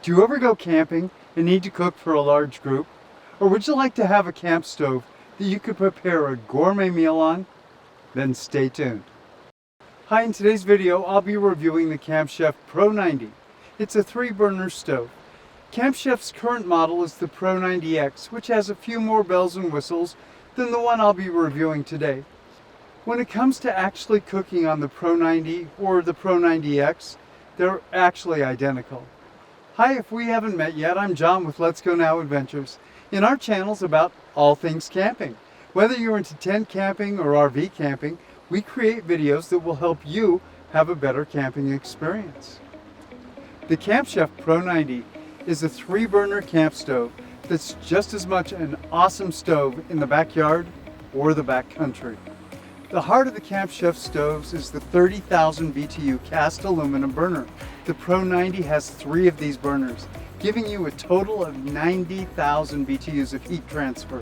Do you ever go camping and need to cook for a large group? Or would you like to have a camp stove that you could prepare a gourmet meal on? Then stay tuned. Hi, in today's video I'll be reviewing the Camp Chef Pro 90. It's a 3-burner stove. Camp Chef's current model is the Pro 90X, which has a few more bells and whistles than the one I'll be reviewing today. When it comes to actually cooking on the Pro 90 or the Pro 90X, they're actually identical. Hi, if we haven't met yet, I'm John with Let's Go Now Adventures. And our channel's about all things camping. Whether you're into tent camping or RV camping, we create videos that will help you have a better camping experience. The Camp Chef Pro 90 is a 3-burner camp stove that's just as much an awesome stove in the backyard or the backcountry. The heart of the Camp Chef stoves is the 30,000 BTU cast aluminum burner. The Pro 90 has 3 of these burners, giving you a total of 90,000 BTUs of heat transfer.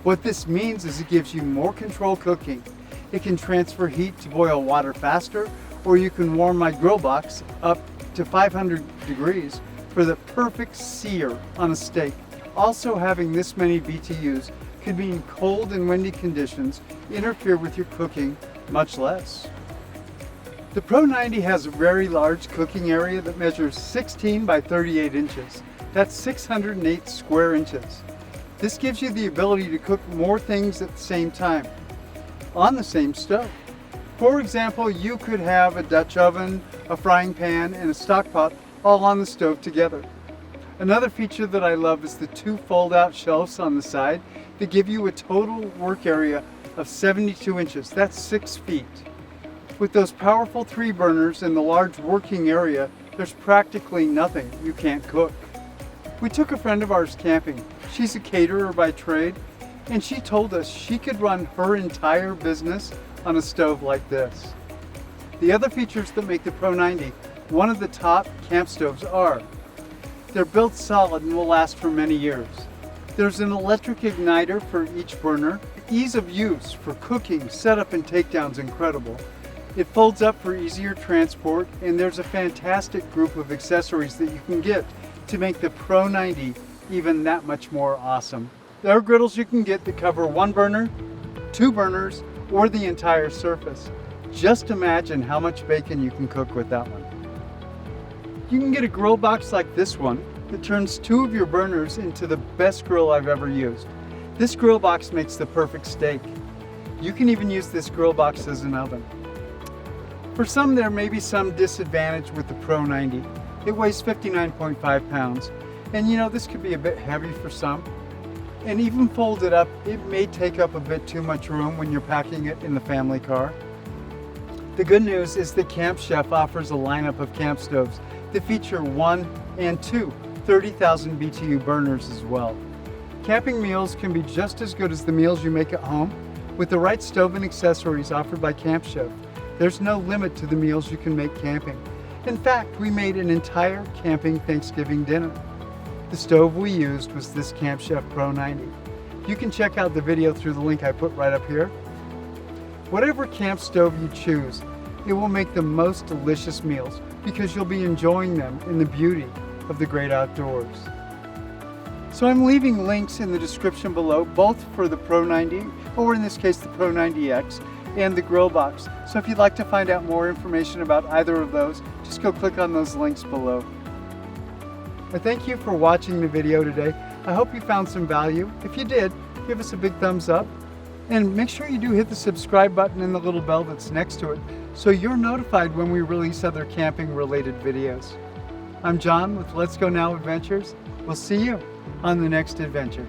What this means is it gives you more control cooking. It can transfer heat to boil water faster, or you can warm my grill box up to 500 degrees for the perfect sear on a steak. Also, having this many BTUs could mean cold and windy conditions interfere with your cooking much less. The Pro 90 has a very large cooking area that measures 16 by 38 inches. That's 608 square inches. This gives you the ability to cook more things at the same time on the same stove. For example, you could have a Dutch oven, a frying pan, and a stock pot all on the stove together. Another feature that I love is the 2 fold-out shelves on the side that give you a total work area of 72 inches. That's 6 feet. With those powerful 3 burners and the large working area, there's practically nothing you can't cook. We took a friend of ours camping. She's a caterer by trade, and she told us she could run her entire business on a stove like this. The other features that make the Pro 90 one of the top camp stoves are: they're built solid and will last for many years. There's an electric igniter for each burner. Ease of use for cooking, setup, and takedown is incredible. It folds up for easier transport, and there's a fantastic group of accessories that you can get to make the Pro 90 even that much more awesome. There are griddles you can get that cover 1 burner, 2 burners, or the entire surface. Just imagine how much bacon you can cook with that one. You can get a grill box like this one that turns 2 of your burners into the best grill I've ever used. This grill box makes the perfect steak. You can even use this grill box as an oven. For some, there may be some disadvantage with the Pro 90. It weighs 59.5 pounds, and this could be a bit heavy for some. And even folded up, it may take up a bit too much room when you're packing it in the family car. The good news is that Camp Chef offers a lineup of camp stoves that feature 1 and 2 30,000 BTU burners as well. Camping meals can be just as good as the meals you make at home. With the right stove and accessories offered by Camp Chef, there's no limit to the meals you can make camping. In fact, we made an entire camping Thanksgiving dinner. The stove we used was this Camp Chef Pro 90. You can check out the video through the link I put right up here. Whatever camp stove you choose, it will make the most delicious meals because you'll be enjoying them in the beauty of the great outdoors. So I'm leaving links in the description below, both for the Pro 90, or in this case the Pro 90X, and the grill box. So if you'd like to find out more information about either of those, just go click on those links below. I thank you for watching the video today. I hope you found some value. If you did, give us a big thumbs up. And make sure you do hit the subscribe button and the little bell that's next to it so you're notified when we release other camping related videos. I'm John with Let's Go Now Adventures. We'll see you on the next adventure.